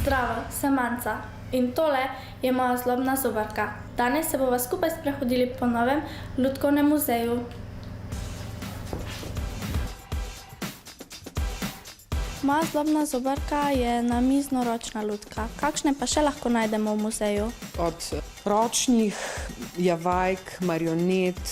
Zdravo, sem Anca in tole je moja zlobna zobarka. Danes se bova skupaj sprehodili po novem lutkovnem muzeju. Moja zlobna zobarka je namiznoročna lutka. Kakšne pa še lahko najdemo v muzeju? Od ročnih javajk, marionet,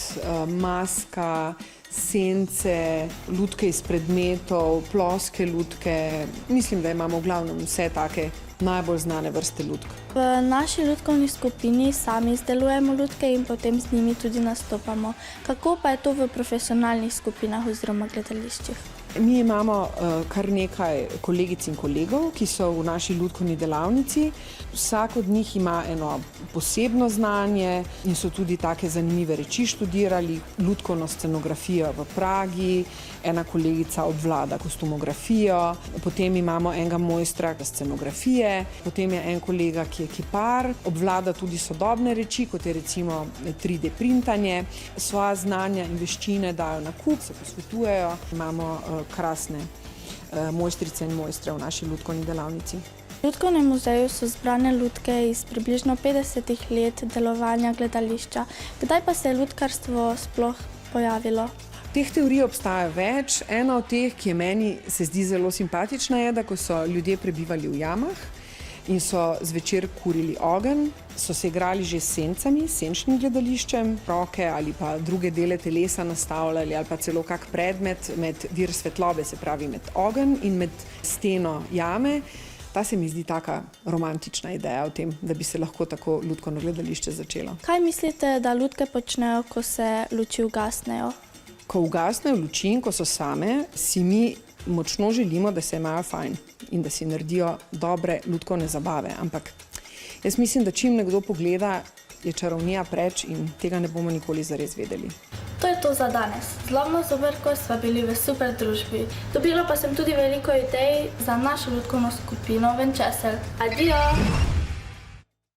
maska, sence, lutke iz predmetov, ploske lutke. Mislim, da imamo v glavnem vse take najbolj znane vrste lutk. V naši lutkovni skupini sami izdelujemo lutke in potem z njimi tudi nastopamo. Kako pa je to v profesionalnih skupinah oziroma gledališčih? Mi imamo kar nekaj kolegic in kolegov, ki so v naši lutkovni delavnici. Vsak od njih ima eno posebno znanje in so tudi take zanimive reči študirali. Lutkovno scenografijo v Pragi, ena kolegica obvlada kostumografijo, potem imamo enega mojstra scenografije, potem je en kolega, ki je kipar, obvlada tudi sodobne reči, kot je recimo 3D printanje. Svoja znanja in veščine dajo na kup, se posvetujejo. Imamo krasne mojstrice in mojstre v naši lutkovni delavnici. V Lutkovnem muzeju so zbrane lutke iz približno 50 let delovanja gledališča. Kdaj pa se je lutkarstvo sploh pojavilo? Teh teorij obstaja več. Ena od teh, ki je meni se zdi zelo simpatična, je, da ko so ljudje prebivali v jamah in so zvečer kurili ogenj, so se igrali že s sencami, s senčnim gledališčem, roke ali pa druge dele telesa nastavljali ali pa celo kak predmet med vir svetlobe, se pravi med ogenj in med steno jame. Ta se mi zdi taka romantična ideja o tem, da bi se lahko tako lutkovno gledališče začelo. Kaj mislite, da lutke počnejo, ko se luči ugasnejo? Ko ugasnejo luči in ko so same, si mi močno želimo, da se imajo fajn in da si naredijo dobre lutkovne zabave. Ampak jaz mislim, da čim nekdo pogleda, je čarovnija preč in tega ne bomo nikoli zares vedeli. To je to za danes. Z zlobno zobarko sva bili v super družbi. Dobila pa sem tudi veliko idej za našo lutkovno skupino Venčesel. Adijo!